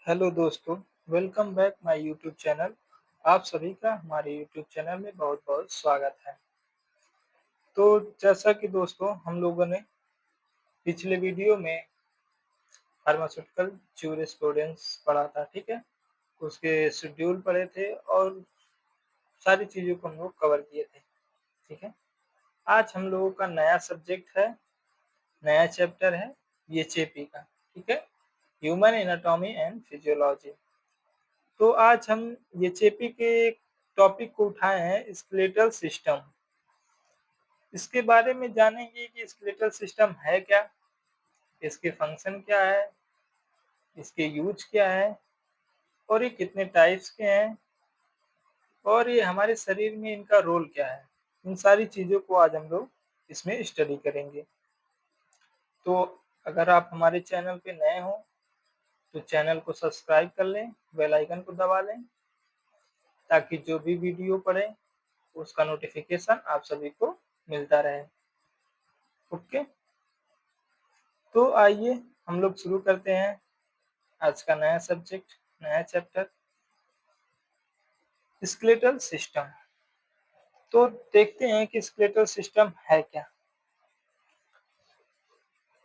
Hello दोस्तों, welcome back my YouTube channel. आप सभी का हमारे यूट्यूब चैनल में बहुत-बहुत स्वागत है। तो जैसा कि दोस्तों हम लोगों ने पिछले वीडियो में फार्मास्यूटिकल ज्यूरिस्प्रूडेंस पढ़ा था, ठीक है? उसके शेड्यूल पढ़े थे और सारी चीज़ों को हम लोग कवर किए थे, ठीक है? आज हम लोगों का नया सब्जेक्ट है, नया चैप्टर है एचएपी का, ठीक है? Human anatomy and physiology. तो आज हम एचएपी के एक टॉपिक को उठाए हैं स्केलेटल सिस्टम। इसके बारे में जानेंगे कि स्केलेटल सिस्टम है क्या, इसके फंक्शन क्या है, इसके यूज क्या है और ये कितने टाइप्स के हैं और ये हमारे शरीर में इनका रोल क्या है। इन सारी चीज़ों को आज हम लोग इसमें स्टडी करेंगे। तो अगर आप हमारे चैनल पे नए हो तो चैनल को सब्सक्राइब कर लें, बेल आइकन को दबा लें ताकि जो भी वीडियो पड़े उसका नोटिफिकेशन आप सभी को मिलता रहे। ओके, तो आइए हम लोग शुरू करते हैं आज का नया सब्जेक्ट, नया चैप्टर स्केलेटल सिस्टम। तो देखते हैं कि स्केलेटल सिस्टम है क्या।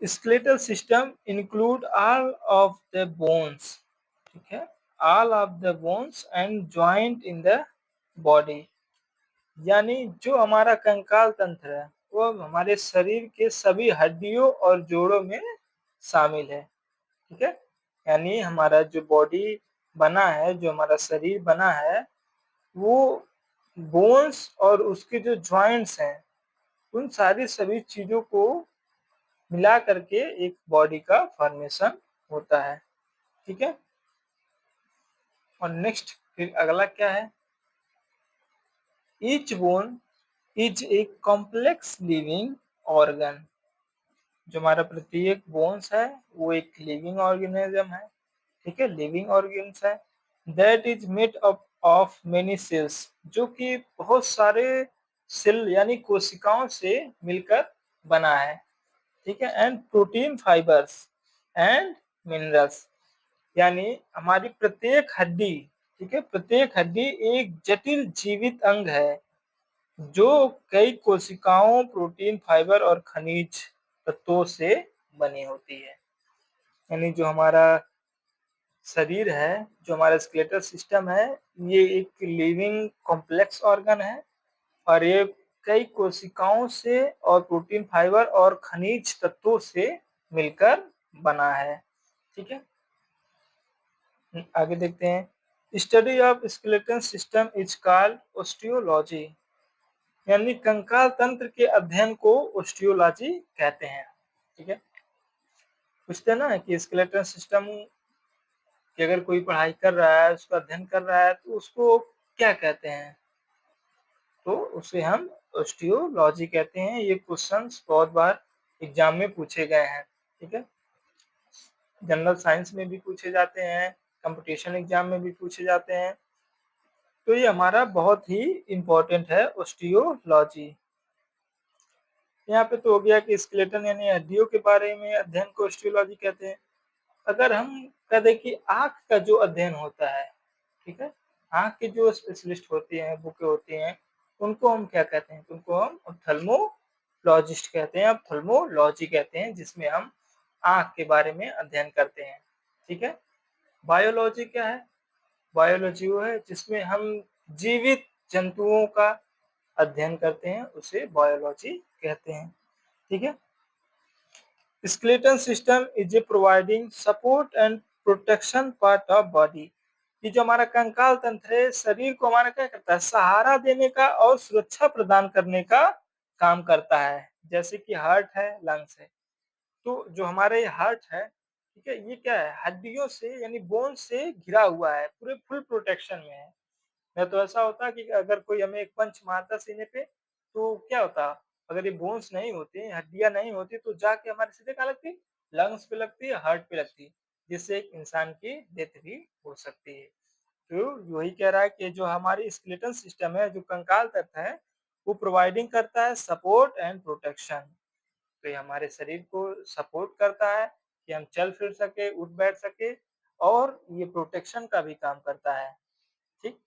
Skeletal system include all of the bones, ठीक है, all of the bones and joint in the body. यानी जो हमारा कंकाल तंत्र है वो हमारे शरीर के सभी हड्डियों और जोड़ों में शामिल है, ठीक है। यानी हमारा जो बॉडी बना है, जो हमारा शरीर बना है, वो बोन्स और उसके जो जॉइंट्स हैं उन सारी सभी चीजों को मिला करके एक बॉडी का फॉर्मेशन होता है, ठीक है। और नेक्स्ट फिर अगला क्या है, each bone is a complex living organ. जो हमारा प्रत्येक बोन्स है वो एक लिविंग ऑर्गेनिज्म है, ठीक है, लिविंग ऑर्गन्स है। That is made up of many cells, जो कि बहुत सारे सेल यानी कोशिकाओं से मिलकर बना है, ठीक है। And protein fibres and minerals, यानी हमारी प्रत्येक हड्डी, ठीक है, प्रत्येक हड्डी एक जटिल जीवित अंग है जो कई कोशिकाओं, प्रोटीन, फाइबर और खनिज तत्वों से बनी होती है। यानी जो हमारा शरीर है, जो हमारा स्केलेटल सिस्टम है, ये एक लिविंग कॉम्प्लेक्स ऑर्गन है और ये कई कोशिकाओं से और प्रोटीन, फाइबर और खनिज तत्वों से मिलकर बना है, ठीक है। आगे देखते हैं, study of skeletal system is called osteology. यानी कंकाल तंत्र के अध्ययन को ओस्टियोलॉजी कहते हैं, ठीक है। पूछते हैं ना कि स्केलेटल सिस्टम कि अगर कोई पढ़ाई कर रहा है, उसका अध्ययन कर रहा है तो उसको क्या कहते हैं? तो उसे हम ओस्टियोलॉजी कहते हैं। ये क्वेश्चंस बहुत बार एग्जाम में पूछे गए हैं, ठीक है। जनरल साइंस में भी पूछे जाते हैं, कंपटीशन एग्जाम में भी पूछे जाते हैं। तो ये हमारा बहुत ही इम्पोर्टेंट है ओस्टियोलॉजी। यहाँ पे तो हो गया कि स्केलेटन यानी हड्डियों के बारे में अध्ययन को ओस्टियोलॉजी कहते हैं। अगर हम कह दें कि आँख का जो अध्ययन होता है, ठीक है, आँख के जो स्पेशलिस्ट होते हैं, बुकें होती हैं, उनको हम क्या कहते हैं? उनको हम ऑप्थेल्मोलॉजिस्ट कहते हैं, ऑप्थेल्मोलॉजी कहते हैं, जिसमें हम आँख के बारे में अध्ययन करते हैं, ठीक है। बायोलॉजी क्या है? बायोलॉजी वो है जिसमें हम जीवित जंतुओं का अध्ययन करते हैं, उसे बायोलॉजी कहते हैं, ठीक है। Skeletal system is a providing support and protection part of body. ये जो हमारा कंकाल तंत्र है, शरीर को हमारा क्या करता है? सहारा देने का और सुरक्षा प्रदान करने का काम करता है। जैसे कि हार्ट है, लंग्स है। तो जो हमारा ये हार्ट है, ठीक है, ये क्या है? हड्डियों से यानी बोन से घिरा हुआ है, पूरे फुल प्रोटेक्शन में है। नहीं तो ऐसा होता कि अगर कोई हमें एक पंच मारता सीने पे, तो क्या होता? अगर ये बोन्स नहीं होते, हड्डियाँ नहीं होती तो जाके हमारे सीधे कहाँ लगती? लंग्स पे लगती है, हार्ट पे लगती है, जिससे एक इंसान की डेथ भी हो सकती है। तो वही कह रहा है कि जो हमारी स्केलेटल सिस्टम है, जो कंकाल तत्व है, वो प्रोवाइडिंग करता है सपोर्ट एंड प्रोटेक्शन। तो ये हमारे शरीर को सपोर्ट करता है कि हम चल फिर सके, उठ बैठ सके और ये प्रोटेक्शन का भी काम करता है। ठीक,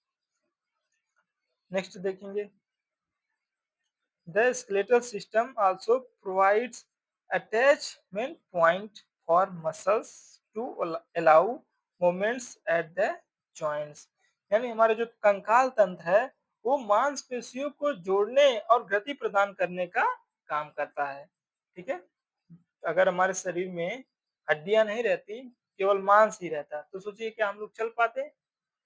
नेक्स्ट देखेंगे, the skeletal system also provides attachment point for muscles to allow movements at the joints। यानी हमारा जो कंकाल तंत्र है वो मांसपेशियों को जोड़ने और गति प्रदान करने का काम करता है। ठीक है, अगर हमारे शरीर में हड्डियां नहीं रहती, केवल मांस ही रहता, तो सोचिए क्या हम लोग चल पाते,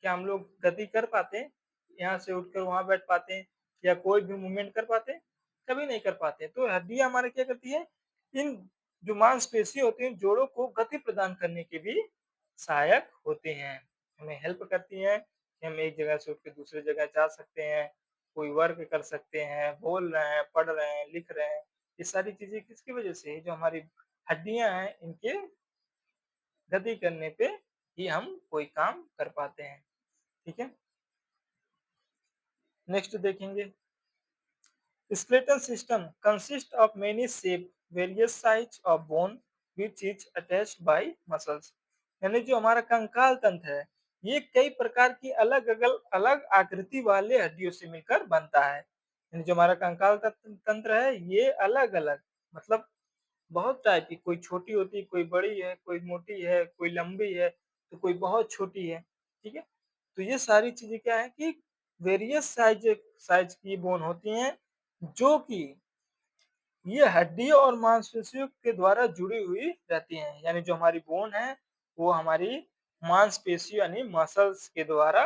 क्या हम लोग गति कर पाते, यहाँ से उठकर वहां बैठ पाते या कोई भी मूवमेंट कर पाते, कभी नहीं कर पाते। तो हड्डियां हमारे क्या करती है, इन जो मांसपेशी होती हैं जोड़ों को गति प्रदान करने के भी सहायक होते हैं, हमें हेल्प करती हैं कि हम एक जगह से उठ के दूसरे जगह जा सकते हैं, कोई वर्क कर सकते हैं, बोल रहे हैं, पढ़ रहे हैं, लिख रहे हैं। ये सारी चीजें किसकी वजह से, जो हमारी हड्डियां हैं इनके गति करने पे ही हम कोई काम कर पाते हैं। ठीक है, नेक्स्ट देखेंगे, skeletal system consists of many shape, various size of bone which is attached by muscles। यानी जो हमारा कंकाल तंत्र है ये कई प्रकार की अलग अलग आकृति वाले हड्डियों से मिलकर बनता है। यानी जो हमारा कंकाल तंत्र है ये अलग अलग, मतलब बहुत टाइप की, कोई छोटी होती है, कोई बड़ी है, कोई मोटी है, कोई लंबी है, तो कोई बहुत छोटी है। ठीक है, तो ये सारी चीजें क्या है कि वेरियस साइज साइज की बोन होती हैं जो कि ये हड्डियों और मांसपेशियों के द्वारा जुड़ी हुई रहती हैं। यानी जो हमारी बोन है वो हमारी मांसपेशियों यानी मसल्स के द्वारा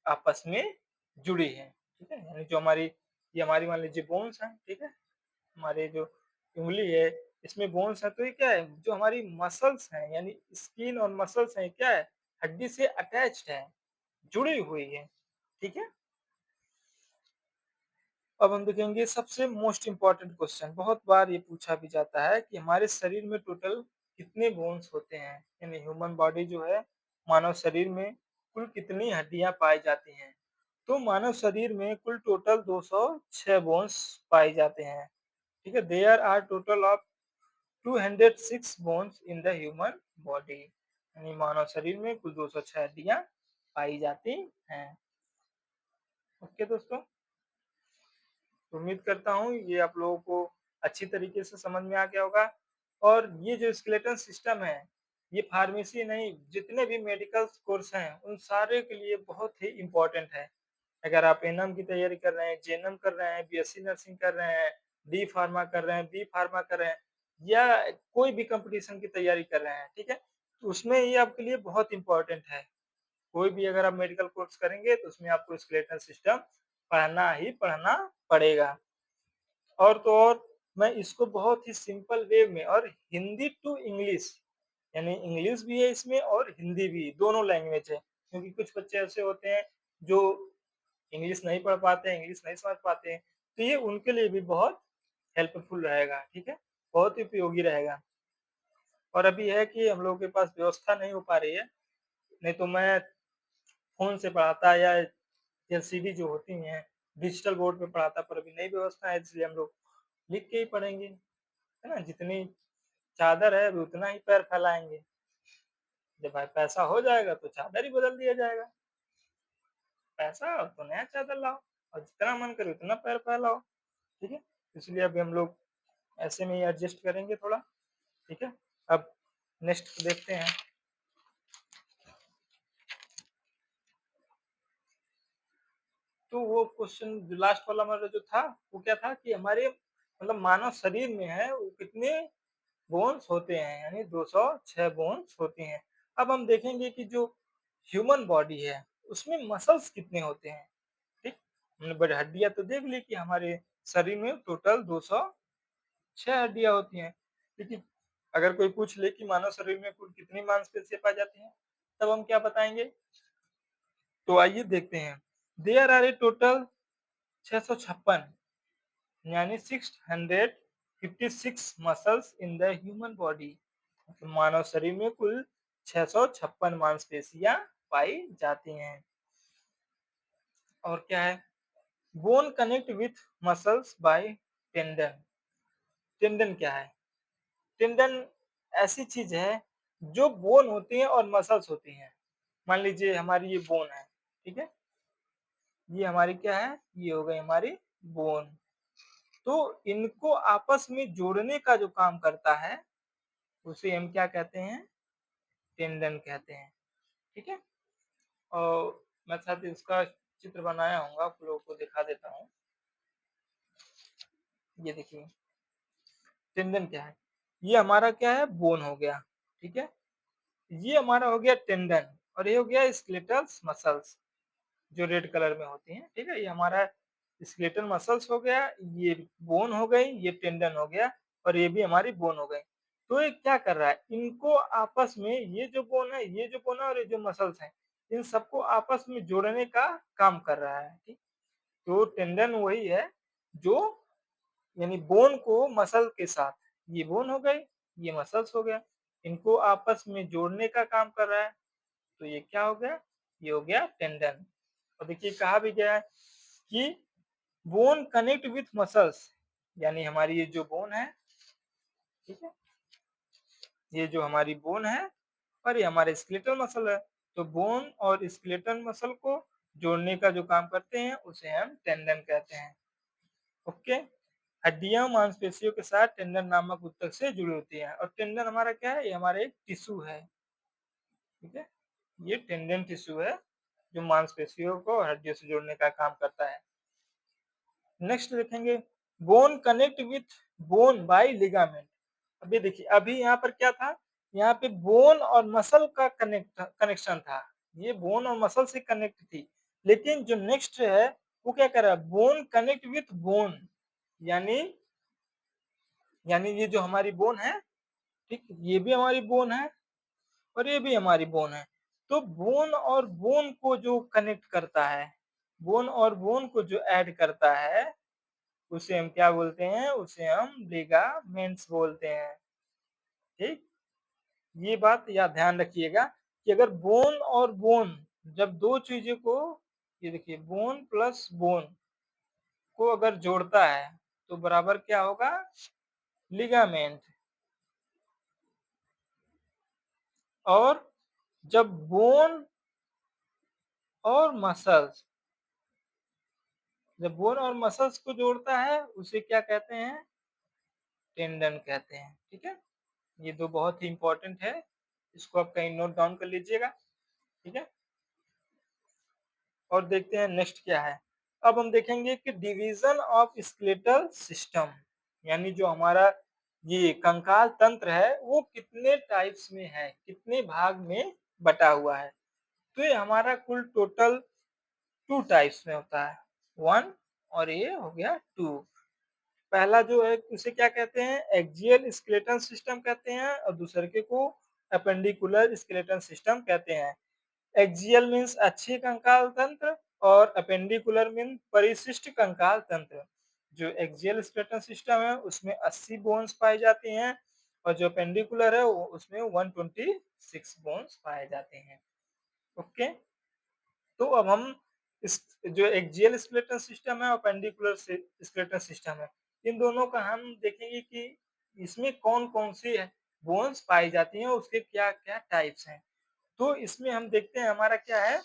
आपस में जुड़ी है। ठीक है, यानी जो हमारी ये हमारी मान लीजिए बोन्स हैं, ठीक है, हमारे जो उंगली है इसमें बोन्स है, तो ये क्या है, जो हमारी मसल्स हैं यानी स्किन और मसल्स हैं क्या है, हड्डी से अटैच्ड है, जुड़ी हुई है। ठीक है, अब हम देखेंगे सबसे मोस्ट इम्पोर्टेंट क्वेश्चन, बहुत बार ये पूछा भी जाता है कि हमारे शरीर में टोटल कितने बोन्स होते हैं, यानी ह्यूमन बॉडी जो है, मानव शरीर में कुल कितनी हड्डियां पाई जाती हैं। तो मानव शरीर में कुल टोटल 206 बोन्स पाए जाते हैं। ठीक है, there are total of 206 bones in the human body, यानी मानव शरीर में कुल 206 हड्डियां पाई जाती हैं। ओके दोस्तों, तो उम्मीद करता हूँ ये आप लोगों को अच्छी तरीके से समझ में आ गया होगा। और ये जो स्केलेटन सिस्टम है ये फार्मेसी नहीं, जितने भी मेडिकल कोर्स हैं उन सारे के लिए बहुत ही इम्पोर्टेंट है। अगर आप एनएम की तैयारी कर रहे हैं, जेएनएम कर रहे हैं, बीएससी नर्सिंग कर रहे हैं, डी फार्मा कर रहे हैं, बी फार्मा कर रहे हैं, या कोई भी कंपटीशन की तैयारी कर रहे हैं, ठीक है, तो उसमें ये आपके लिए बहुत इंपॉर्टेंट है। कोई भी अगर आप मेडिकल कोर्स करेंगे तो उसमें आपको स्केलेटल सिस्टम पढ़ना ही पढ़ना पड़ेगा। और तो और मैं इसको बहुत ही सिंपल वे में और हिंदी टू इंग्लिश, यानी इंग्लिश भी है इसमें और हिंदी भी, दोनों लैंग्वेज है, क्योंकि कुछ बच्चे ऐसे होते हैं जो इंग्लिश नहीं पढ़ पाते हैं, इंग्लिश नहीं समझ पाते हैं, तो ये उनके लिए भी बहुत हेल्पफुल रहेगा। ठीक है, बहुत ही उपयोगी रहेगा। और अभी है कि हम लोगों के पास व्यवस्था नहीं हो पा रही है, नहीं तो मैं फ़ोन से पढ़ाता या एलसीडी जो होती हैं, डिजिटल बोर्ड पे पढ़ाता, पर अभी नई व्यवस्था है इसलिए हम लोग लिख के ही पढ़ेंगे, है ना? जितनी चादर है अभी उतना ही पैर फैलाएँगे। जब भाई पैसा हो जाएगा तो चादर ही बदल दिया जाएगा। पैसा हो तो नया चादर लाओ और जितना मन करे उतना पैर फैलाओ, ठीक है? इसलिए अभी हम लोग ऐसे में ही एडजस्ट करेंगे थोड़ा, ठीक है? अब नेक्स्ट देखते हैं। तो वो क्वेश्चन जो लास्ट वाला हमारा जो था, वो क्या था कि हमारे मतलब मानव शरीर में है वो कितने बोन्स होते हैं, यानी 206 बोन्स होते हैं। अब हम देखेंगे कि जो ह्यूमन बॉडी है उसमें मसल्स कितने होते हैं, ठीक? हमने बड़ी हड्डियां तो देख ली कि हमारे शरीर में टोटल 206 हड्डियां होती हैं, लेकिन अगर कोई पूछ ले कि मानव शरीर में कुल कितनी मांसपेशियां पाई जाती हैं, तब हम क्या बताएंगे? तो आइए देखते हैं। देयर आर ए टोटल 656, यानी 656 muscles in the human body. मानव शरीर में कुल 656 मांसपेशियां पाई जाती हैं। और क्या है, bone connect with muscles by tendon. Tendon क्या है? टेंडन ऐसी चीज है जो बोन होती हैं और मसल्स होती हैं, मान लीजिए हमारी ये बोन है, ठीक है, ये हमारी क्या है, ये हो गई हमारी बोन। तो इनको आपस में जोड़ने का जो काम करता है उसे हम क्या कहते हैं, टेंडन कहते हैं, ठीक है। और मैं साथ ही इसका चित्र बनाया हूँ, आप लोगों को दिखा देता हूँ। ये देखिए टेंडन क्या है, ये हमारा क्या है, बोन हो गया, ठीक है, ये हमारा हो गया टेंडन, और ये हो गया स्केलेटल मसल्स जो रेड कलर में होती हैं, ठीक है, ये हमारा स्केलेटल मसल्स हो गया, ये बोन हो गई, ये टेंडन हो गया, और ये भी हमारी बोन हो गई। तो ये क्या कर रहा है, इनको आपस में, ये जो बोन है, ये जो बोन है और ये जो मसल्स हैं, इन सबको आपस में जोड़ने का काम कर रहा है, ठीक। तो टेंडन वही है जो, यानी बोन को मसल के साथ, ये बोन हो गई, ये मसल्स हो गया, इनको आपस में जोड़ने का काम कर रहा है, तो ये क्या हो गया, ये हो गया टेंडन। और देखिए कहा भी गया है कि बोन कनेक्ट विथ मसल्स, यानी हमारी ये जो बोन है, ठीक है, ये जो हमारी बोन है और ये हमारे स्केलेटल मसल है, तो बोन और स्केलेटल मसल को जोड़ने का जो काम करते हैं उसे हम टेंडन कहते हैं। ओके, हड्डियां मांसपेशियों के साथ टेंडन नामक ऊतक से जुड़ी होती है, और टेंडन हमारा क्या है, ये हमारा एक टिश्यू है, ठीक है, ये टेंडन टिश्यू है जो मांसपेशियों को हड्डियों से जोड़ने का काम करता है। नेक्स्ट देखेंगे, bone connect with bone by ligament. अभी देखिए, अभी यहाँ पर क्या था, यहाँ पे बोन और मसल का कनेक्शन था, ये बोन और मसल से कनेक्ट थी, लेकिन जो नेक्स्ट है वो क्या कर रहा है, बोन कनेक्ट विथ बोन, यानी यानी ये जो हमारी बोन है, ठीक, ये भी हमारी बोन है और ये भी हमारी बोन है, तो बोन और बोन को जो कनेक्ट करता है, बोन और बोन को जो ऐड करता है, उसे हम क्या बोलते हैं, उसे हम लिगामेंट्स बोलते हैं, ठीक। ये बात या ध्यान रखिएगा कि अगर बोन और बोन, जब दो चीजों को, ये देखिए बोन प्लस बोन को अगर जोड़ता है तो बराबर क्या होगा, लिगामेंट। और जब बोन और मसल्स, जब बोन और मसल्स को जोड़ता है उसे क्या कहते हैं, टेंडन कहते हैं, ठीक है। ये दो बहुत ही इंपॉर्टेंट है, इसको आप कहीं नोट डाउन कर लीजिएगा, ठीक है। और देखते हैं नेक्स्ट क्या है। अब हम देखेंगे कि डिवीजन ऑफ स्केलेटल सिस्टम, यानी जो हमारा ये कंकाल तंत्र है वो कितने टाइप्स में है, कितने भाग में बटा हुआ है। तो ये हमारा कुल टोटल 2 टाइप्स में होता है, 1 और ये हो गया 2। पहला जो है उसे क्या कहते हैं, एक्सियल स्केलेटल सिस्टम कहते हैं, और दूसरे को अपेंडिकुलर स्केलेटल सिस्टम कहते हैं। एक्सियल मीन्स अक्षीय कंकाल तंत्र और अपेंडिकुलर मीन परिशिष्ट कंकाल तंत्र। जो एक्सियल स्केलेटल सिस्टम है उसमें 80 बोन्स पाए जाते हैं, और जो अपेंडिकुलर है उसमें 126 बोन्स पाए जाते हैं। ओके, तो अब हम इस जो एक्सियल स्केलेटल सिस्टम है और अपेंडिकुलर स्केलेटल सिस्टम है, इन दोनों का हम देखेंगे कि इसमें कौन कौन सी बोन्स पाई जाती हैं, उसके क्या क्या टाइप्स हैं। तो इसमें हम देखते हैं हमारा क्या है,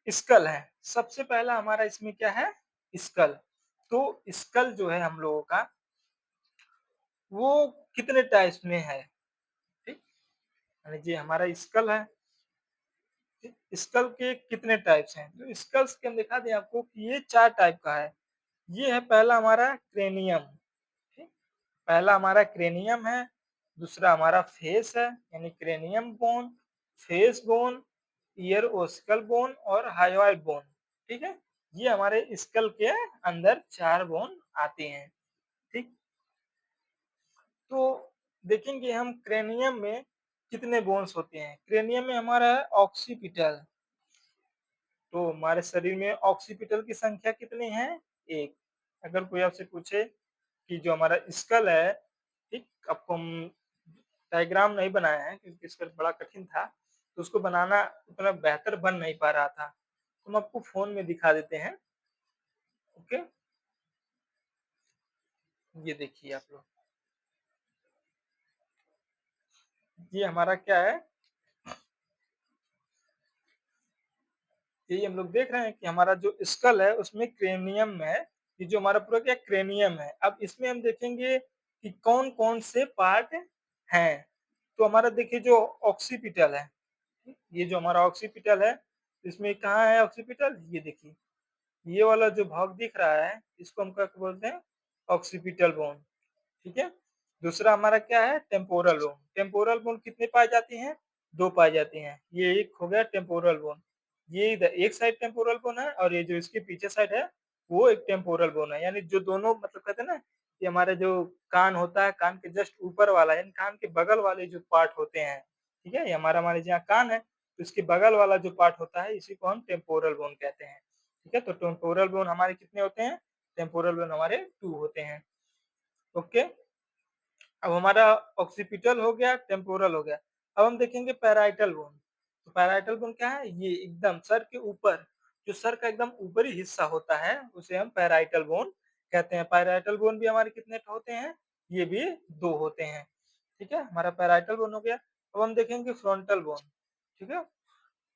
स्कल है। सबसे पहला हमारा इसमें क्या है, स्कल। तो स्कल जो है हम लोगों का वो कितने टाइप्स में है, ठीक, यानी ये हमारा स्कल है, स्कल के कितने टाइप्स हैं, तो स्कल्स के हम दिखा दें आपको कि ये 4 टाइप का है। ये है पहला हमारा क्रेनियम, ठीक, पहला हमारा क्रेनियम है, दूसरा हमारा फेस है यानी cranium bone, face bone, ear ossicle bone और हायोइड बोन, ठीक है। ये हमारे स्कल के अंदर 4 बोन आते हैं, ठीक। तो देखेंगे हम क्रेनियम में कितने बोन्स होते हैं। क्रेनियम में हमारा है ऑक्सीपिटल, तो हमारे शरीर में ऑक्सीपिटल की संख्या कितनी है, 1। अगर कोई आपसे पूछे कि जो हमारा स्कल है, ठीक, आपको हम डायग्राम नहीं बनाया है क्योंकि स्कल बड़ा कठिन था, तो उसको बनाना उतना बेहतर बन नहीं पा रहा था, तो हम आपको फोन में दिखा देते हैं। ओके, ये देखिए आप लोग, ये हमारा क्या है, यही हम लोग देख रहे हैं कि हमारा जो स्कल है उसमें क्रेनियम है, ये जो हमारा पूरा क्या क्रेनियम है। अब इसमें हम देखेंगे कि कौन-कौन से पार्ट हैं। तो हमारा देखिए जो ऑक्सीपिटल है, ये जो हमारा ऑक्सीपिटल है, इसमें कहाँ है ऑक्सीपिटल? ये देखिए, ये वाला जो भाग दिख रहा है, इसको हम क्या बोलते हैं? Occipital bone. ठीक है। दूसरा हमारा क्या है? Temporal bone. टेम्पोरल बोन कितनी पाई जाती हैं? दो पाई जाती हैं। ये एक हो गया टेम्पोरल बोन, ये इधर एक साइड टेम्पोरल बोन है और ये जो इसके पीछे साइड है वो एक टेम्पोरल बोन है। यानी जो दोनों मतलब कहते हैं ना, ये हमारा जो कान होता है, कान के जस्ट ऊपर वाला यानी कान के बगल वाले जो पार्ट होते हैं, ठीक है, ये हमारा मान लीजिए यहाँ कान है तो इसके बगल वाला जो पार्ट होता है इसी को हम टेम्पोरल बोन कहते हैं। ठीक है, तो टेम्पोरल बोन हमारे कितने होते हैं? टेम्पोरल बोन हमारे 2 होते हैं। ओके, अब हमारा ऑक्सीपिटल हो गया, टेम्पोरल हो गया। अब हम देखेंगे पैराइटल बोन। तो पैराइटल बोन क्या है? ये एकदम सर के ऊपर, जो सर का एकदम ऊपरी हिस्सा होता है उसे हम पैराइटल बोन कहते हैं। पैराइटल बोन भी हमारे कितने होते हैं? ये भी 2 होते हैं। ठीक है, हमारा पैराइटल बोन हो गया। अब हम देखेंगे फ्रंटल बोन। ठीक है,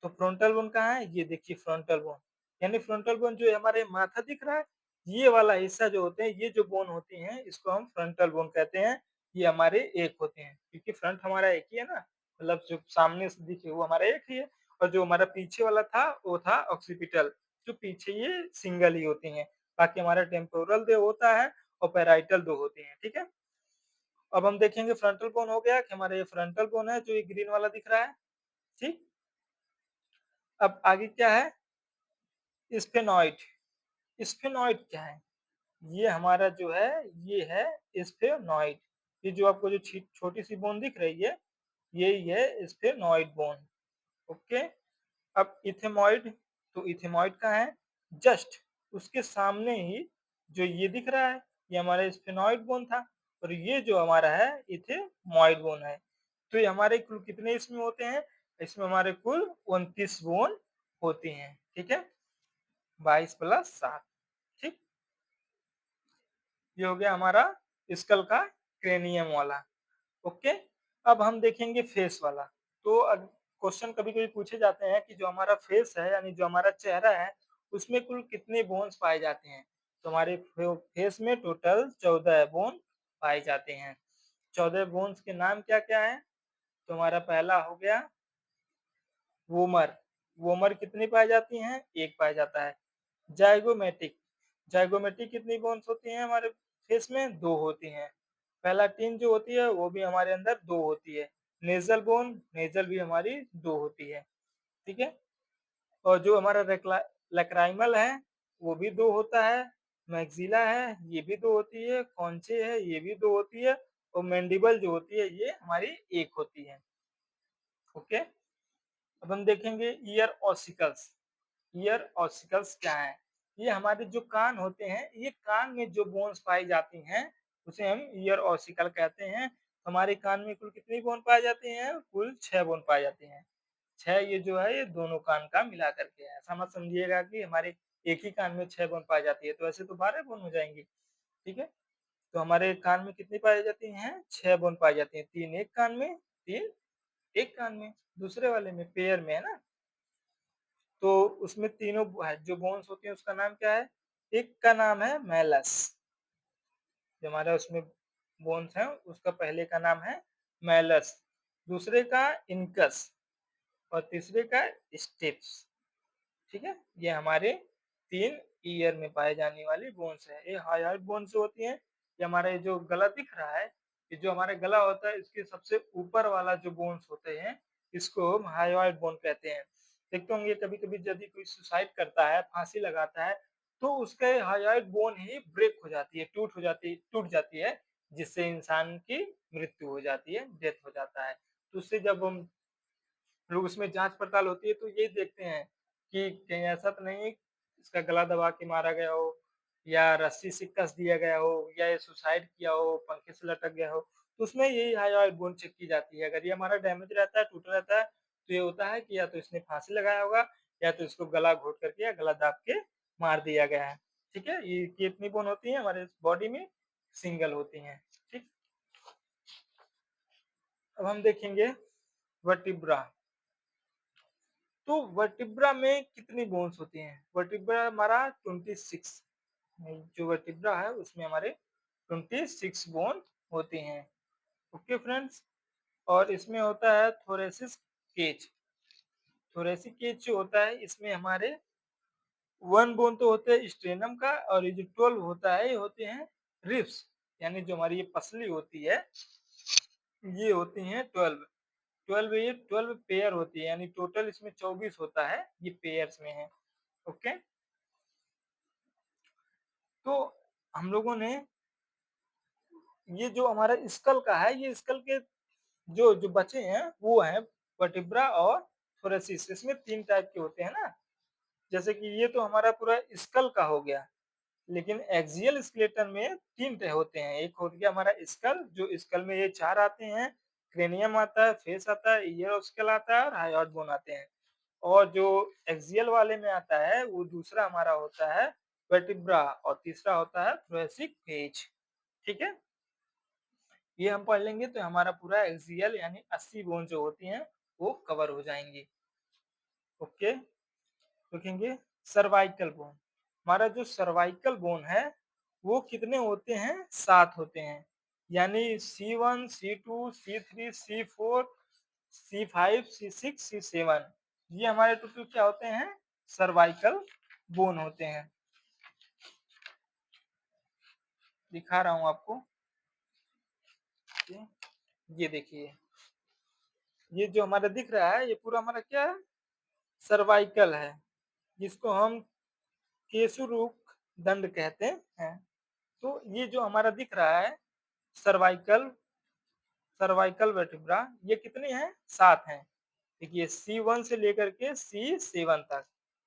तो फ्रंटल बोन कहाँ है? ये देखिए फ्रंटल बोन, यानी फ्रंटल बोन जो हमारे माथा दिख रहा है, ये वाला हिस्सा जो होते हैं, ये जो बोन होती हैं, इसको हम फ्रंटल बोन कहते हैं। ये हमारे एक होते हैं क्योंकि फ्रंट हमारा एक ही है ना, मतलब जो सामने से दिखे वो हमारा एक ही है और जो हमारा पीछे वाला था वो था ऑक्सीपिटल, जो पीछे ये सिंगल ही होती हैं। बाकी हमारा टेम्पोरल दो होता है और पैराइटल दो होते हैं। ठीक है, अब हम देखेंगे फ्रंटल बोन हो गया कि हमारा ये फ्रंटल बोन है जो ये ग्रीन वाला दिख रहा है। ठीक, अब आगे क्या है? स्फेनॉइड। स्फेनॉइड क्या है? ये हमारा जो है ये है स्फेनॉइड। ये जो आपको जो छोटी सी बोन दिख रही है यही है स्फेनॉइड बोन। ओके, अब इथेमॉइड, तो इथेमॉइड कहाँ है? जस्ट उसके सामने ही जो ये दिख रहा है ये हमारा स्फेनॉइड बोन था और ये जो हमारा है इथेमॉइड बोन है। तो ये हमारे कुल कितने इसमें होते हैं? इसमें हमारे कुल 29 बोन होती हैं। ठीक है, 22 प्लस 7। ठीक, ये हो गया हमारा स्कल का क्रेनियम वाला। ओके, अब हम देखेंगे फेस वाला। तो क्वेश्चन कभी-कभी पूछे जाते हैं कि जो हमारा फेस है यानी जो हमारा चेहरा है उसमें कुल कितने बोन्स पाए जाते हैं? तो हमारे फेस में टोटल 14 बोन पाए जाते हैं। 14 बोन्स के नाम क्या-क्या हैं? तो हमारा पहला हो गया वोमर। वोमर कितनी पाई जाती हैं? एक पाया जाता है। जाइगोमेटिक, जाइगोमेटिक कितनी बोन्स होती हैं हमारे फेस में? 2 होती हैं। पैलाटिन जो होती है वो भी हमारे अंदर 2 होती है। नेज़ल बोन, नेज़ल भी हमारी 2 होती है। ठीक है, और जो हमारा लैक्राइमल है वो भी 2 होता है। मैक्सिला है ये भी 2 होती है। कॉन्चे है ये भी 2 होती है और मैंडिबल जो होती है ये हमारी 1 होती है। ओके, अब हम देखेंगे ईयर ऑसिकल्स। ईयर ऑसिकल्स क्या है? ये हमारे जो कान होते हैं, ये कान में जो बोन्स पाई जाती हैं उसे हम ईयर ऑसिकल कहते हैं। हमारे कान में कुल कितनी बोन पाई जाती हैं? कुल 6 बोन पाई जाती हैं। 6 ये जो है ये दोनों कान का मिला करके है। ऐसा मत समझिएगा कि हमारे एक ही कान में 6 बोन पाई जाती है, तो ऐसे तो 12 बोन हो जाएँगी। ठीक है? तो हमारे कान में कितनी पाई जाती हैं? 6 बोन पाई जाती हैं। 3 एक कान में, 3 एक कान में, दूसरे वाले में पेयर में, है ना? तो उसमें तीनों जो बोन्स होती हैं उसका नाम क्या है? एक का नाम है मैलस, जो हमारा उसमें बोन्स हैं उसका पहले का नाम है मैलस, दूसरे का इनकस और तीसरे का स्टिप्स। ठीक है, ये हमारे 3 ईयर में पाए जाने वाली बोन्स है। ये हाइयोइड बोन्स जो होती हैं, ये हमारा ये जो गला दिख रहा है, ये जो हमारा गला होता है इसके सबसे ऊपर वाला जो बोन्स होते हैं, इसको हम हाइयोइड बोन कहते हैं। देखते होंगे कभी-कभी यदि कोई सुसाइड करता है, फांसी लगाता है, तो उसके हाइयोइड बोन ही ब्रेक हो जाती है, टूट जाती है, जिससे इंसान की मृत्यु हो जाती है, डेथ हो जाता है। तो उससे जब हम लोग उसमें जाँच-पड़ताल होती है तो ये देखते हैं कि कहीं ऐसा तो नहीं इसका गला दबा के मारा गया हो या रस्सी से कस दिया गया हो या ये सुसाइड किया हो, पंखे से लटक गया हो। तो उसमें यही हाइड्रोइड बोन चेक की जाती है। अगर ये हमारा डैमेज रहता है, टूटा रहता है, तो ये होता है कि या तो इसने फांसी लगाया होगा या तो इसको गला घोट करके या गला दाब के मार दिया गया है। ठीक है? ये कितनी बोन होती हैं हमारे बॉडी में? सिंगल होती हैं। ठीक? अब हम देखेंगे वर्टिब्रा। तो वर्टिब्रा में कितनी बोन्स होती हैं? वर्टिब्रा हमारा 26, जो वर्टिब्रा है उसमें हमारे 26 बोन होती हैं। ओके फ्रेंड्स, और इसमें होता है थोरेसिस केज। थोरेसिक केज जो होता है इसमें हमारे 1 बोन तो होते हैं स्ट्रेनम का, और ये जो 12 होता है ये होते हैं रिब्स, यानी जो हमारी ये पसली होती है ये होती हैं 12। 12 पेयर होती है, यानी टोटल इसमें 24 होता है, ये पेयर्स में है। ओके, तो हम लोगों ने ये जो हमारा स्कल का है, ये स्कल के जो जो बचे हैं वो है वर्टिब्रा और थोरेसिस। इसमें 3 टाइप के होते हैं ना, जैसे कि ये तो हमारा पूरा स्कल का हो गया, लेकिन एक्सियल स्केलेटन में 3 तरह होते हैं। एक हो गया हमारा स्कल, जो स्कल में ये 4 आते हैं, क्रेनियम आता है, फेस आता है, ईयर और स्कल आता है और हायोइड बोन आते हैं। और जो एक्सियल वाले में आता है वो दूसरा हमारा होता है वर्टिब्रा, और तीसरा होता है थोरेसिक केज। ठीक है, ये हम पढ़ लेंगे तो हमारा पूरा एक्सियल यानी 80 बोन जो होती हैं वो कवर हो जाएंगी। ओके, देखेंगे सर्वाइकल बोन। हमारा जो सर्वाइकल बोन है वो कितने होते हैं? 7 होते हैं, यानी C1, C2, C3, C4, C5, C6, C7, ये हमारे टोटल क्या होते हैं? सर्वाइकल बोन होते हैं। दिखा रहा हूं आपको, ये देखिए, ये जो हमारा दिख रहा है ये पूरा हमारा क्या है? सर्वाइकल है, जिसको हम केशुरुक दंड कहते हैं। तो ये जो हमारा दिख रहा है सर्वाइकल सर्वाइकल वर्टिब्रा, ये कितने हैं? 7 हैं। देखिए C1 से लेकर के C7 तक,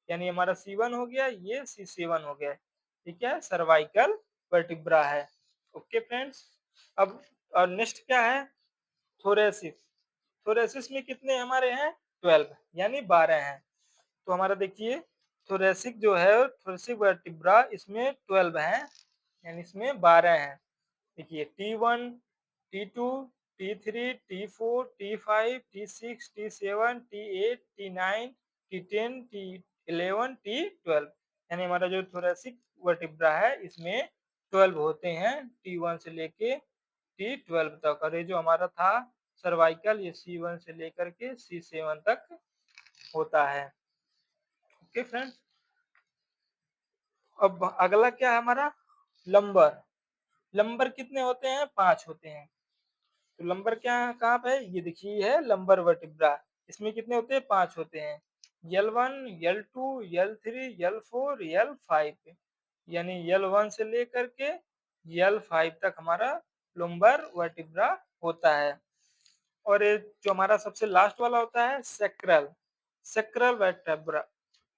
यानी हमारा C1 हो गया, ये C7 हो गया। ठीक है, सर्वाइकल वर्टिब्रा है। ओके फ्रेंड्स, अब और नेक्स्ट क्या है? थोरेसिस। थोरेसिस में कितने हमारे हैं? 12, यानी 12 हैं। तो हमारा देखिए थोरेसिक जो है, थोरेसिक वर्टिब्रा, इसमें 12 हैं, यानी इसमें 12 हैं। देखिए T1, T2, T3, T4, T5, T6, T7, T8, T9, T10, T11, T12, यानी हमारा जो थोरेसिक वर्टिब्रा है इसमें 12 होते हैं, T1 से लेके T12 तक। और ये जो हमारा था सर्वाइकल, ये C1 से लेकर के C7 तक होता है। ओके फ्रेंड्स, अब अगला क्या है हमारा? लंबर। लंबर कितने होते हैं? 5 होते हैं। तो लंबर क्या कहाँ पे है? ये देखिए है लंबर वर्टिब्रा, इसमें कितने होते हैं? 5 होते हैं। L1, L2, L3, L4, L5, यानी L1 से लेकर के L5 तक हमारा लंबर वर्टिब्रा होता है। और ये जो हमारा सबसे लास्ट वाला होता है सेक्रल, सेक्रल वर्टिब्रा,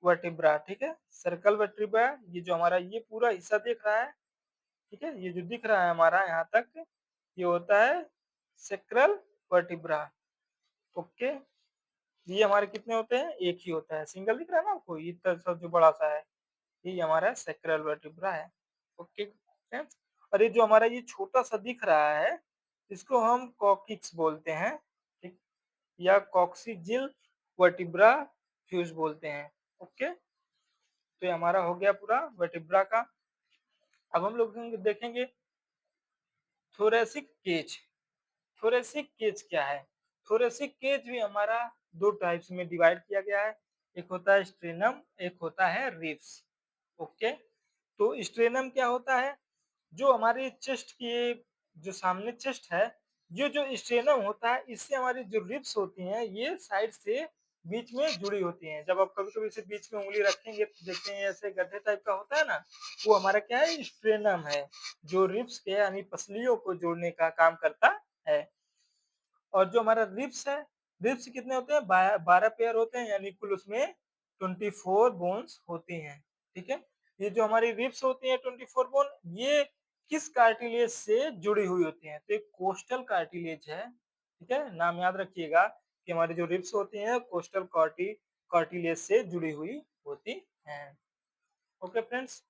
वर्टिब्रा। ठीक है, सर्कल वर्टिब्रा, ये जो हमारा ये पूरा हिस्सा दिख रहा है, ठीक है, ये जो दिख रहा है हमारा यहाँ तक, ये होता है सेक्रल वर्टिब्रा। ओके, ये हमारे कितने होते हैं? एक ही होता है, सिंगल दिख रहा है ना आपको, ये सब जो बड़ा सा है ये हमारा सेक्रल वर्टिब्रा है। ओके फ्रेंड्स, और ये जो हमारा ये छोटा सा दिख रहा है इसको हम कॉकिक्स बोलते हैं, ठीक, या कॉक्सिजिल वर्टिब्रा फ्यूज बोलते हैं। ओके, तो ये हमारा हो गया पूरा वर्टिब्रा का। अब हम लोग देखेंगे थोरेसिक केज। थोरेसिक केज क्या है? थोरेसिक केज भी हमारा 2 टाइप्स में डिवाइड किया गया है, एक होता है स्ट्रेनम, एक होता है रिब्स। ओके, तो स्ट्रेनम क्या होता है? जो हमारी चेस्ट की जो सामने चेस्ट है, ये जो स्ट्रेनम होता है इससे हमारी जो रिब्स होती हैं ये साइड से बीच में जुड़ी होती हैं। जब आप कभी-कभी इसे बीच में उंगली रखेंगे तो देखते हैं ऐसे गड्ढे टाइप का होता है ना, वो हमारा क्या है? स्ट्रेनम है, जो रिब्स के यानी पसलियों को जोड़ने का काम करता है। और जो हमारा रिब्स है, रिब्स कितने होते हैं? 12 पेयर होते हैं, यानी कुल उसमें 24 बोन्स होती हैं। ठीक है, ये जो हमारी रिब्स होती हैं 24 बोन, ये किस कार्टिलेज से जुड़ी हुई होती हैं? तो एक कोस्टल कार्टिलेज है। ठीक है, नाम याद रखिएगा कि हमारी जो रिब्स होती हैं कोस्टल कार्टिलेज से जुड़ी हुई होती हैं। ओके फ्रेंड्स,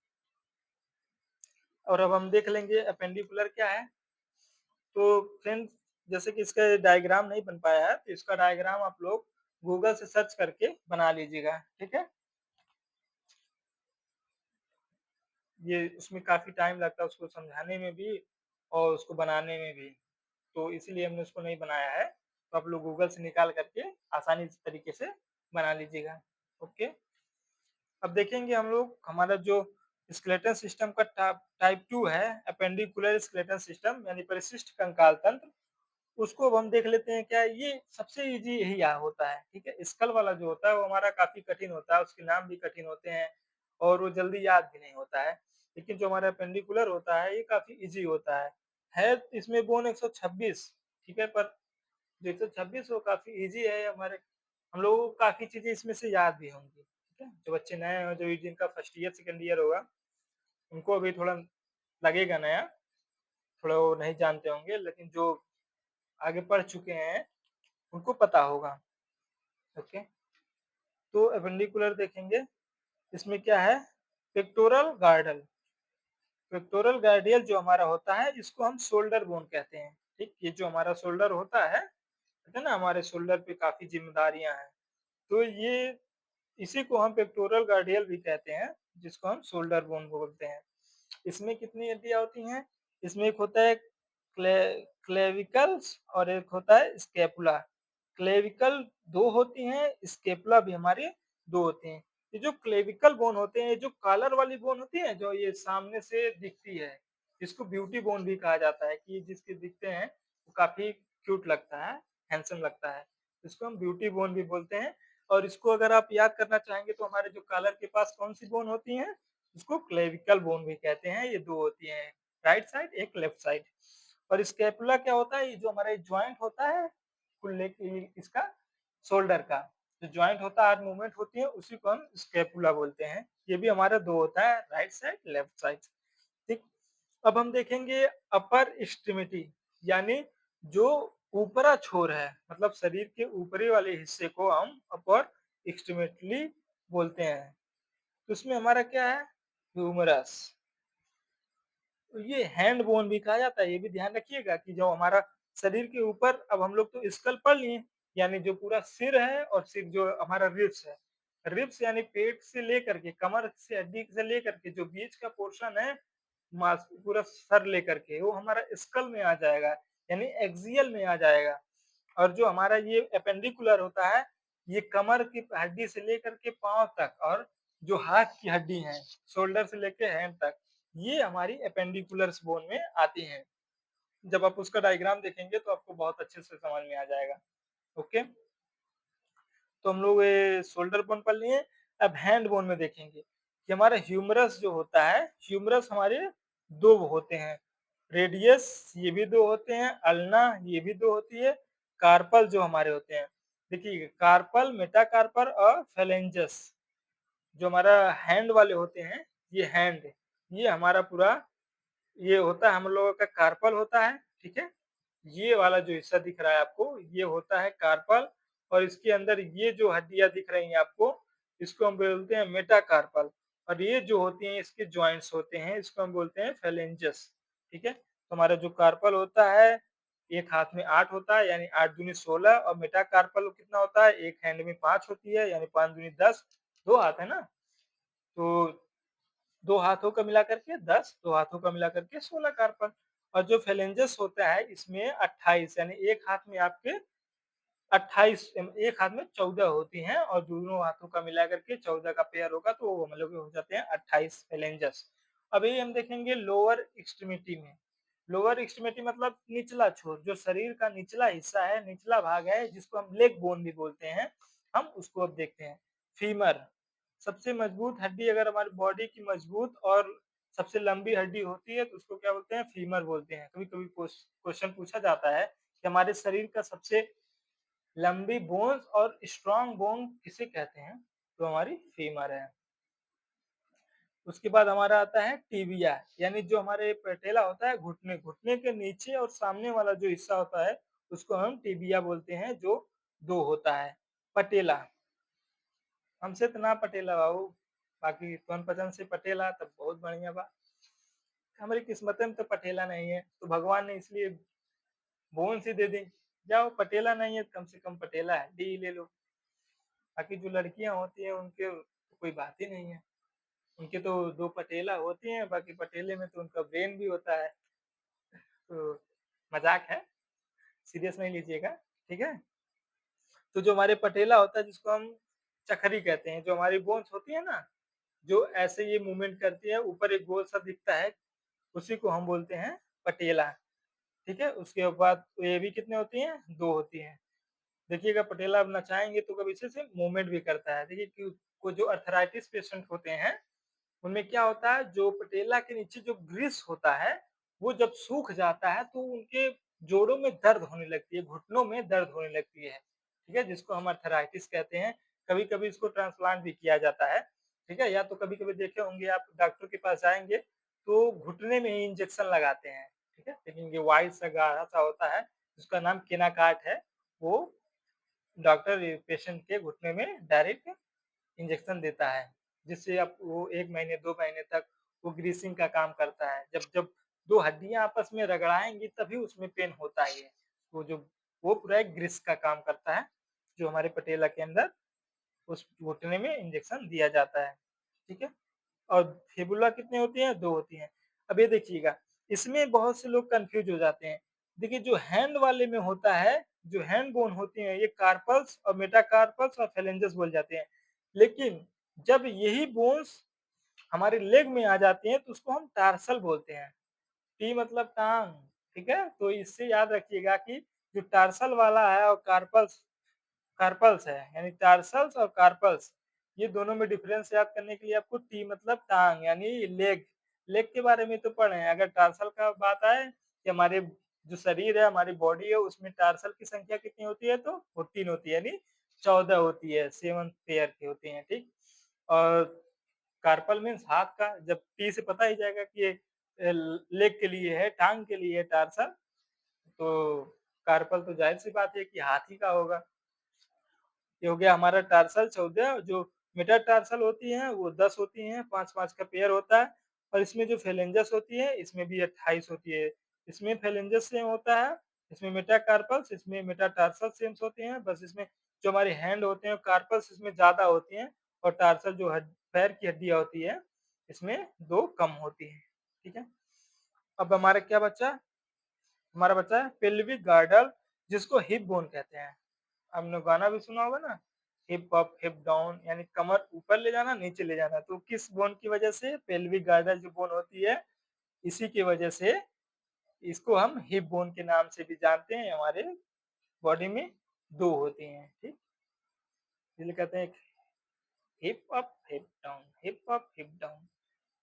और अब हम देख लेंगे अपेंडिकुलर क्या है। तो फ्रेंड्स जैसे कि इसका डायग्राम नहीं बन पाया है, तो इसका डायग्राम आप लोग गूगल से सर्च करके बना लीजिएगा, ठीक है? ये उसमें काफ़ी टाइम लगता है उसको समझाने में भी और उसको बनाने में भी, तो इसीलिए हमने उसको नहीं बनाया है। तो आप लोग गूगल से निकाल करके आसानी तरीके से बना लीजिएगा, ओके? अब देखेंगे हम लोग हमारा जो स्केलेटन सिस्टम का टाइप 2 है, अपेंडिकुलर स्केलेटन सिस्टम यानी परिशिष्ट कंकाल तंत्र। उसको अब हम देख लेते हैं क्या ये सबसे ईज़ी यही होता है, ठीक है? स्कल वाला जो होता है वो हमारा काफ़ी कठिन होता है, उसके नाम भी कठिन होते हैं और वो जल्दी याद भी नहीं होता है। लेकिन जो हमारा पेंडिकुलर होता है ये काफ़ी ईज़ी होता है। इसमें बोन 126, ठीक है? पर जो 126 वो काफ़ी ईज़ी है हमारे हम लोगों को काफ़ी चीज़ें इसमें से याद भी होंगी, ठीक है? जो बच्चे नए हैं, जो जिनका फर्स्ट ईयर, सेकंड ईयर होगा, उनको अभी थोड़ा लगेगा नया, थोड़ा वो नहीं जानते होंगे, लेकिन जो आगे पढ़ चुके हैं उनको पता होगा, ओके? तो एपेंडिकुलर देखेंगे, इसमें क्या है पेक्टोरल गार्डल, पेक्टोरल गार्डियल जो हमारा होता है इसको हम शोल्डर बोन कहते हैं, ठीक? ये जो हमारा शोल्डर होता है, कहते हैं ना हमारे शोल्डर पे काफ़ी ज़िम्मेदारियाँ हैं, तो ये इसी को हम पेक्टोरल गार्डियल भी कहते हैं, जिसको हम शोल्डर बोन बोलते हैं। इसमें कितनी हड्डियाँ होती हैं? इसमें एक होता है क्ले क्लेविकल्स और एक होता है स्कैपुला। क्लेविकल 2 होती हैं, स्कैपुला भी हमारी 2 होती हैं। ये जो क्लेविकल बोन होते हैं, ये जो कॉलर वाली बोन होती है, जो ये सामने से दिखती है, इसको ब्यूटी बोन भी कहा जाता है कि जिसके दिखते हैं, वो काफ़ी क्यूट लगता है, हैंडसम लगता है। इसको हम ब्यूटी बोन भी बोलते हैं और इसको अगर आप याद करना चाहेंगे तो हमारे जो कॉलर के पास कौन-सी बोन होती हैं? इसको क्लेविकल बोन भी कहते हैं, ये 2 होती हैं, राइट साइड, एक लेफ्ट साइड। और स्कैपुला क्या होता है? ये जो हमारा जॉइंट होता है, कुल्ले की इसका शोल्डर का, जो जॉइंट होता है, आर्म मूवमेंट होती है, उसी को हम स्कैपुला बोलते हैं। ये भी हमारा 2 होता है, राइट साइड, लेफ्ट साइड, ठीक? अब हम देखेंगे अपर एक्सट्रीमिटी यानी जो ऊपरा छोर है, मतलब शरीर के ऊपरी वाले हिस्से को हम अपर एक्सट्रीमिटी बोलते हैं। तो उसमें हमारा क्या है? ह्यूमरस। तो ये हैंड बोन भी कहा जाता है, ये भी ध्यान रखिएगा कि जो हमारा शरीर के ऊपर अब हम लोग तो स्कल पढ़ लिए, यानी जो पूरा सिर है और सिर जो हमारा रिब्स है। रिब्स यानी पेट से लेकर के कमर से हड्डी से लेकर के जो बीच का पोर्शन है, मास पूरा सर लेकर के वो हमारा स्कल में आ जाएगा, यानी एक्सियल में आ जाएगा। और जो हमारा ये एपेंडिकुलर होता है, ये कमर की हड्डी से लेकर के पाँव तक और जो हाथ की हड्डी है, शोल्डर से लेके हैंड तक, ये हमारी एपेंडिकुलर बोन में आती हैं। जब आप उसका डायग्राम देखेंगे तो आपको बहुत अच्छे से समझ में आ जाएगा, ओके? तो हम लोग ये शोल्डर बोन पढ़ लिए। अब हैंड बोन में देखेंगे कि हमारा ह्यूमरस जो होता है, ह्यूमरस हमारे 2 होते हैं, रेडियस ये भी 2 होते हैं, अल्ना ये भी 2 होती है, कार्पल जो हमारे होते हैं। देखिए कार्पल, मेटाकार्पल और फेलेंजस जो हमारा हैंड वाले होते हैं, ये हैंड, ये हमारा पूरा ये होता है हम लोगों का कार्पल होता है, ठीक है? ये वाला जो हिस्सा दिख रहा है आपको, ये होता है कार्पल और इसके अंदर ये जो हड्डियाँ दिख रही हैं आपको, इसको हम बोलते हैं मेटाकार्पल और ये जो होती हैं इसके जॉइंट्स होते हैं, इसको हम बोलते हैं फेलेंजस, ठीक है? तो हमारा जो कार्पल होता है, एक हाथ में 8 होता है यानी 8 दूनी 16 और मेटाकार्पल कितना होता है, एक हैंड में 5 होती है यानी 5 दूनी 10, 2 हाथ है ना? तो 2 हाथों का मिला करके 10, 2 हाथों का मिला करके 16 कार्बन और जो फेलेंजस होता है इसमें 28 यानी एक हाथ में आपके 28 एक हाथ में 14 होती हैं और दोनों हाथों का मिला करके 14 का पेयर होगा तो वो मतलब हो जाते हैं 28 फेलेंजस। अभी हम देखेंगे लोअर एक्सट्रीमिटी में। लोअर एक्सट्रीमिटी मतलब निचला छोर, जो शरीर का निचला हिस्सा है, निचला भाग है जिसको हम लेग बोन भी बोलते हैं, हम उसको अब देखते हैं। फीमर सबसे मजबूत हड्डी अगर हमारी बॉडी की मजबूत और सबसे लंबी हड्डी होती है तो उसको क्या बोलते हैं? फीमर बोलते हैं। कभी-कभी क्वेश्चन पूछा जाता है कि हमारे शरीर का सबसे लंबी बोन्स और स्ट्रॉन्ग बोन किसे कहते हैं? तो हमारी फीमर है। उसके बाद हमारा आता है टिबिया यानी जो हमारे पैटेला होता है घुटने, घुटने के नीचे और सामने वाला जो हिस्सा होता है उसको हम टिबिया बोलते हैं जो 2 होता है। पटेला, हमसे त ना पटेला बाबू, बाकी तोहन पसंद से पटेला तब बहुत बढ़िया बा। हमारी किस्मत में तो पटेला नहीं है, तो भगवान ने इसलिए बोन्स ही दे दें, जाओ पटेला नहीं है तो कम से कम पटेला हड्डी ही ले लो। बाकी जो लड़कियां होती हैं उनके तो कोई बात ही नहीं है, उनके तो 2 पटेला होती हैं, बाकी पटेले में तो उनका ब्रेन भी होता है। तो मज़ाक है, सीरियस नहीं लीजिएगा, ठीक है? तो जो हमारे पटेला होता है जिसको हम चखरी कहते हैं, जो हमारी बोन्स होती है ना, जो ऐसे ये मूवमेंट करती है, ऊपर एक गोल सा दिखता है, उसी को हम बोलते हैं पटेला, ठीक है? उसके बाद ये भी कितने होती हैं? 2 होती हैं। देखिएगा पटेला अब नचाएँगे तो कभी से मूवमेंट भी करता है। देखिए कि को जो अर्थराइटिस पेशेंट होते हैं, उनमें क्या होता है जो पटेला के नीचे जो ग्रीस होता है, वो जब सूख जाता है तो उनके जोड़ों में दर्द होने लगती है, घुटनों में दर्द होने लगती है, ठीक है? जिसको हम अर्थराइटिस कहते हैं। कभी-कभी इसको ट्रांसप्लांट भी किया जाता है, ठीक है? या तो कभी-कभी देखे होंगे आप डॉक्टर के पास जाएँगे, तो घुटने में ही इंजेक्शन लगाते हैं, ठीक है? लेकिन ये वाइट सा गाढ़ा सा होता है, जिसका नाम केनाकार्ड है, वो डॉक्टर पेशेंट के घुटने में डायरेक्ट इंजेक्शन देता है, जिससे आप वो 1 महीने 2 महीने तक वो ग्रीसिंग का काम करता है। जब जब 2 हड्डियाँ आपस में रगड़ाएँगी तभी उसमें पेन होता है ये। वो पूरा एक ग्रीस का काम करता है, जो हमारे पटेला के अंदर उस घुटने में इंजेक्शन दिया जाता है, ठीक है? और फिबुला कितनी होती हैं? 2 होती हैं। अब ये देखिएगा, इसमें बहुत से लोग कन्फ्यूज़ हो जाते हैं। देखिए जो हैंड वाले में होता है, जो हैंड बोन होती हैं, ये कार्पल्स और मेटाकार्पल्स और फेलेंजेस बोले जाते हैं। लेकिन जब यही बोन्स हमारे लेग में आ जाती हैं, तो उसको हम टार्सल बोलते हैं। टी मतलब टाँग, ठीक है? तो इससे याद रखिएगा कि जो टार्सल वाला है और कार्पल्स कार्पल्स है, यानी टार्सल्स और कार्पल्स, ये दोनों में डिफरेंस याद करने के लिए आपको टी मतलब टाँग यानी लेग, लेग के बारे में तो पढ़े हैं। अगर टार्सल का बात आए कि हमारे जो शरीर है, हमारी बॉडी है, उसमें टार्सल की संख्या कितनी होती है तो वो 3 होती है, यानी 14 होती है, 7 पेयर की होती हैं, ठीक? और कार्पल मीन्स हाथ का, जब टी से पता ही जाएगा कि ये लेग के लिए है, टाँग के लिए है टार्सल, तो कार्पल तो ज़ाहिर-सी बात है कि हाथी का होगा। ये हो गया हमारा टार्सल 14, जो मेटाटार्सल होती हैं वो 10 होती हैं, 5-5 का पेयर होता है और इसमें जो फेलेंजेस होती है इसमें भी 28 होती है। इसमें फेलेंजेस सेम होता है, इसमें मेटाकार्पल्स, इसमें मेटाटार्सल सेम्स होते हैं, बस इसमें जो हमारे हैंड होते हैं कार्पल्स इसमें ज़्यादा होती हैं और टार्सल जो हड पैर की हड्डियाँ होती है, इसमें 2 कम होती हैं, ठीक है? अब हमारा क्या बचा? हमारा बचा है पेल्विक गार्डल, जिसको हिप बोन कहते हैं। आपने गाना भी सुना होगा ना, हिप अप हिप डाउन, यानी कमर ऊपर ले जाना नीचे ले जाना, तो किस बोन की वजह से? पेल्विक गार्डल जो बोन होती है इसी की वजह से इसको हम हिप बोन के नाम से भी जानते हैं। हमारे बॉडी में 2 होती हैं, ठीक? इसलिए कहते हैं hip up hip down, hip up hip down.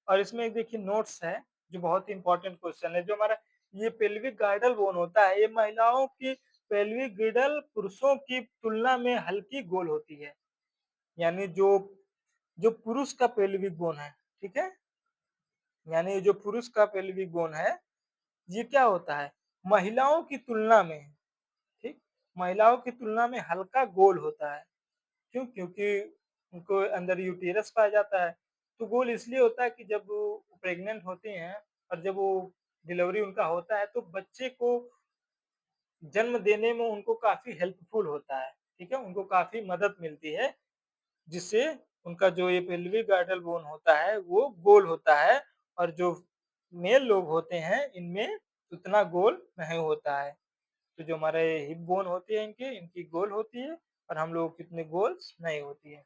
और इसमें एक देखिए नोट्स है जो बहुत ही इंपॉर्टेंट क्वेश्चन है, जो हमारा ये पेल्विक गार्डल बोन होता है, ये महिलाओं की पेल्विक गिर्डल पुरुषों की तुलना में हल्की गोल होती है। यानी जो जो पुरुष का पेल्विक बोन है, ठीक है? यानी जो पुरुष का पेल्विक बोन है, ये क्या होता है? महिलाओं की तुलना में, ठीक? महिलाओं की तुलना में हल्का गोल होता है। क्यों? क्योंकि उनको अंदर यूटेरस पाया जाता है। तो गोल इसलिए होता है कि जब वो प्रेग्नेंट होती हैं और जब वो डिलीवरी उनका होता है तो बच्चे को जन्म देने में उनको काफ़ी हेल्पफुल होता है, ठीक है? उनको काफ़ी मदद मिलती है, जिससे उनका जो ये पेल्विक गार्डल बोन होता है, वो गोल होता है और जो मेल लोग होते हैं, इनमें उतना गोल नहीं होता है। तो जो हमारे हिप बोन होती है इनकी, इनकी गोल होती है और हम लोगों की इतनी गोल्स नहीं होती है।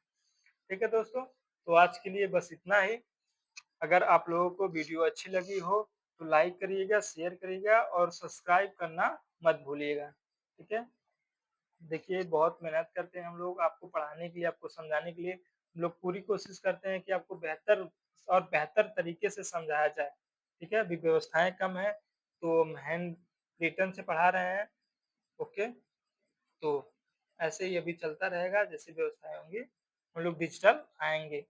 ठीक है दोस्तों, तो आज के लिए बस इतना ही। अगर आप लोगों को वीडियो अच्छी लगी हो, तो लाइक करिएगा, शेयर करिएगा और सब्सक्राइब करना मत भूलिएगा। ठीक है? देखिए बहुत मेहनत करते हैं हम लोग आपको पढ़ाने के लिए, आपको समझाने के लिए। हम लोग पूरी कोशिश करते हैं कि आपको बेहतर और बेहतर तरीके से समझाया जाए। ठीक है? अभी व्यवस्थाएँ कम हैं, तो हम हैंड रिटन से पढ़ा रहे हैं। ओके? तो ऐसे ही अभी चलता रहेगा, जैसे व्यवस्थाएँ होंगी, हम लोग डिजिटल आएँगे।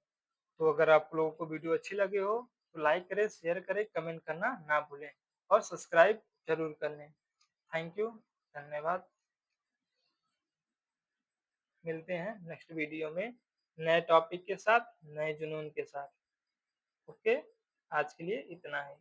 तो अगर आप लोगों को वीडियो अच्छी लगी हो, तो लाइक करें, शेयर करें, कमेंट करना ना भूलें और सब्सक्राइब ज़रूर कर लें। थैंक यू, धन्यवाद। मिलते हैं नेक्स्ट वीडियो में नए टॉपिक के साथ, नए जुनून के साथ। ओके? आज के लिए इतना ही।